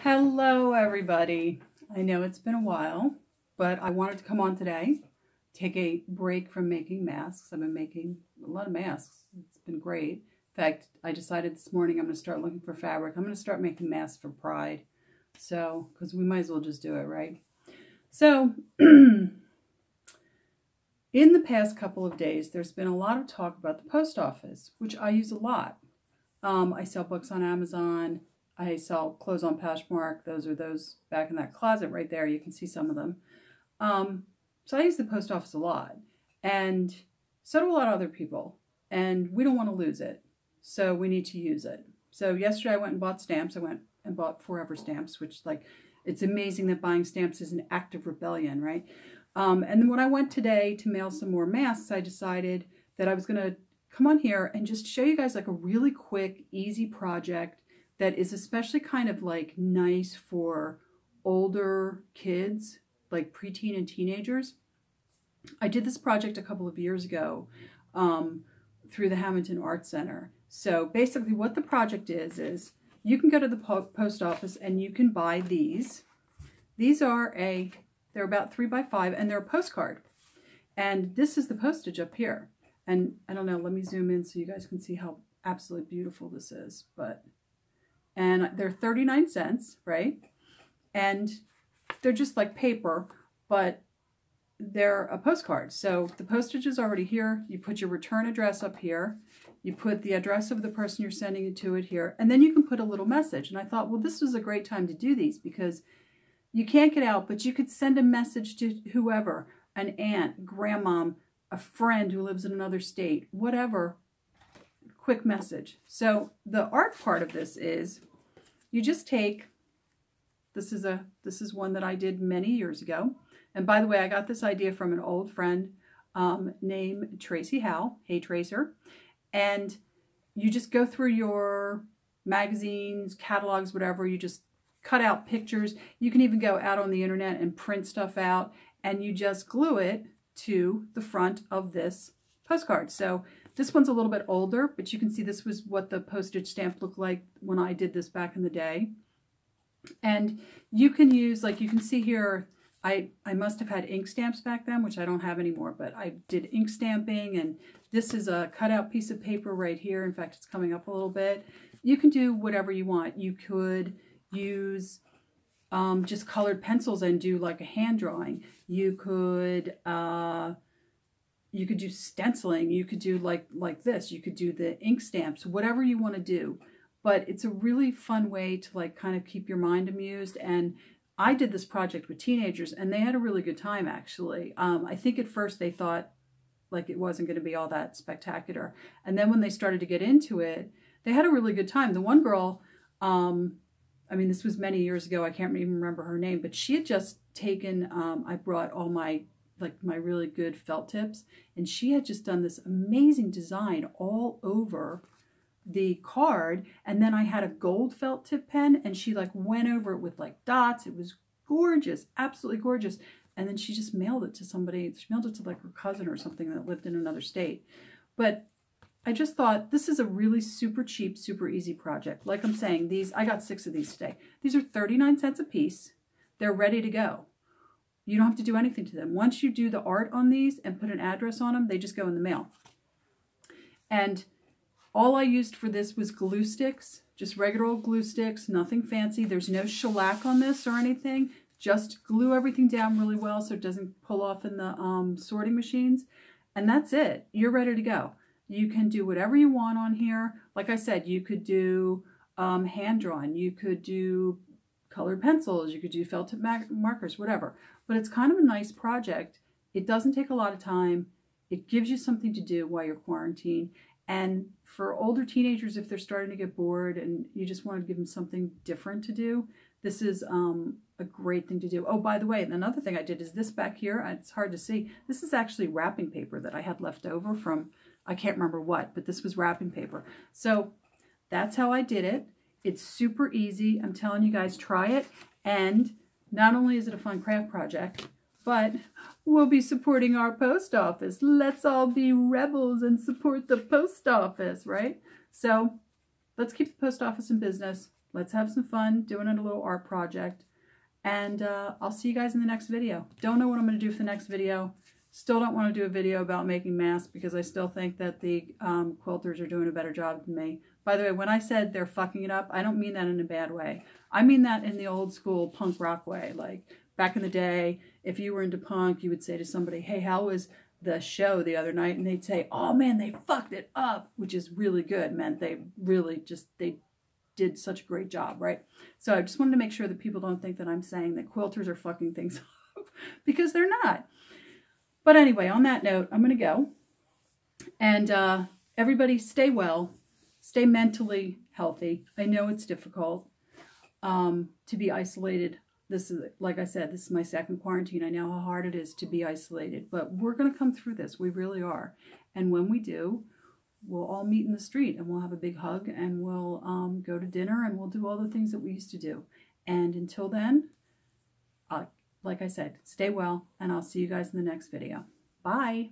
Hello everybody. I know it's been a while, but I wanted to come on today, take a break from making masks. I've been making a lot of masks. It's been great. In fact, I decided this morning I'm going to start looking for fabric. I'm going to start making masks for Pride. So, because we might as well just do it, right? So, in the past couple of days, there's been a lot of talk about the post office, which I use a lot. I sell books on Amazon. I sell clothes on Poshmark. Those are those back in that closet right there. You can see some of them. So I use the post office a lot. And so do a lot of other people. And we don't want to lose it. So we need to use it. So yesterday I went and bought stamps. I went and bought Forever stamps, which it's amazing that buying stamps is an act of rebellion, right? And then when I went today to mail some more masks, I decided that I was going to come on here and just show you guys a really quick, easy project that is especially kind of nice for older kids, like preteen and teenagers. I did this project a couple of years ago through the Hamilton Art Center. So basically what the project is you can go to the post office and you can buy these. These are they're about 3 by 5 and they're a postcard. And this is the postage up here. And I don't know, let me zoom in so you guys can see how absolutely beautiful this is. And they're 39 cents, right? And they're just like paper, but they're a postcard. So the postage is already here. You put your return address up here. You put the address of the person you're sending it to here. And then you can put a little message. And I thought, well, this was a great time to do these because you can't get out, but you could send a message to whoever, an aunt, grandmom, a friend who lives in another state, whatever. Quick message. So the art part of this is you just take, this is one that I did many years ago. And by the way, I got this idea from an old friend named Tracey Howell. Hey, Tracer. And you just go through your magazines, catalogs, whatever. You just cut out pictures. You can even go out on the internet and print stuff out. And you just glue it to the front of this postcard. So this one's a little bit older, but you can see this was what the postage stamp looked like when I did this back in the day. And you can use, you can see here, I must have had ink stamps back then, which I don't have anymore, but I did ink stamping, and this is a cutout piece of paper right here. In fact, it's coming up a little bit. You can do whatever you want. You could use just colored pencils and do a hand drawing. You could do stenciling. You could do like this. You could do the ink stamps, whatever you want to do. But it's a really fun way to kind of keep your mind amused. And I did this project with teenagers and they had a really good time actually. I think at first they thought it wasn't going to be all that spectacular. And then when they started to get into it, they had a really good time. The one girl, I mean, this was many years ago. I can't even remember her name, but she had just taken, I brought all my really good felt tips, and she had just done this amazing design all over the card. And then I had a gold felt tip pen, and she went over it with dots. It was gorgeous, absolutely gorgeous. And then she just mailed it to somebody. She mailed it to her cousin or something that lived in another state. But I just thought this is a really super cheap, super easy project. Like I'm saying, I got 6 of these today. These are 39 cents a piece. They're ready to go. You don't have to do anything to them. Once you do the art on these and put an address on them, they just go in the mail. And all I used for this was glue sticks, just regular old glue sticks, nothing fancy. There's no shellac on this or anything. Just glue everything down really well so it doesn't pull off in the sorting machines. And that's it. You're ready to go. You can do whatever you want on here. Like I said, you could do hand drawn. You could do colored pencils. You could do felt tip markers, whatever. But it's kind of a nice project. It doesn't take a lot of time. It gives you something to do while you're quarantined. And for older teenagers, if they're starting to get bored and you just want to give them something different to do, this is a great thing to do. Oh, by the way, another thing I did is this back here. It's hard to see. This is actually wrapping paper that I had left over from, I can't remember what, but this was wrapping paper. So that's how I did it. It's super easy. I'm telling you guys, try it. And not only is it a fun craft project, but we'll be supporting our post office. Let's all be rebels and support the post office, right? So let's keep the post office in business. Let's have some fun doing a little art project. And I'll see you guys in the next video. Don't know what I'm going to do for the next video. Still don't want to do a video about making masks because I still think that the quilters are doing a better job than me. By the way, when I said they're fucking it up, I don't mean that in a bad way. I mean that in the old school punk rock way. Like back in the day, if you were into punk, you would say to somebody, hey, how was the show the other night? And they'd say, oh man, they fucked it up, which is really good. Meant they really just, they did such a great job, right? So I just wanted to make sure that people don't think that I'm saying that quilters are fucking things up because they're not. But anyway, on that note, I'm going to go. And everybody stay well, stay mentally healthy. I know it's difficult to be isolated. This is, like I said, this is my second quarantine. I know how hard it is to be isolated, but we're going to come through this. We really are. And when we do, we'll all meet in the street and we'll have a big hug and we'll go to dinner and we'll do all the things that we used to do. And until then, like I said, stay well and I'll see you guys in the next video. Bye.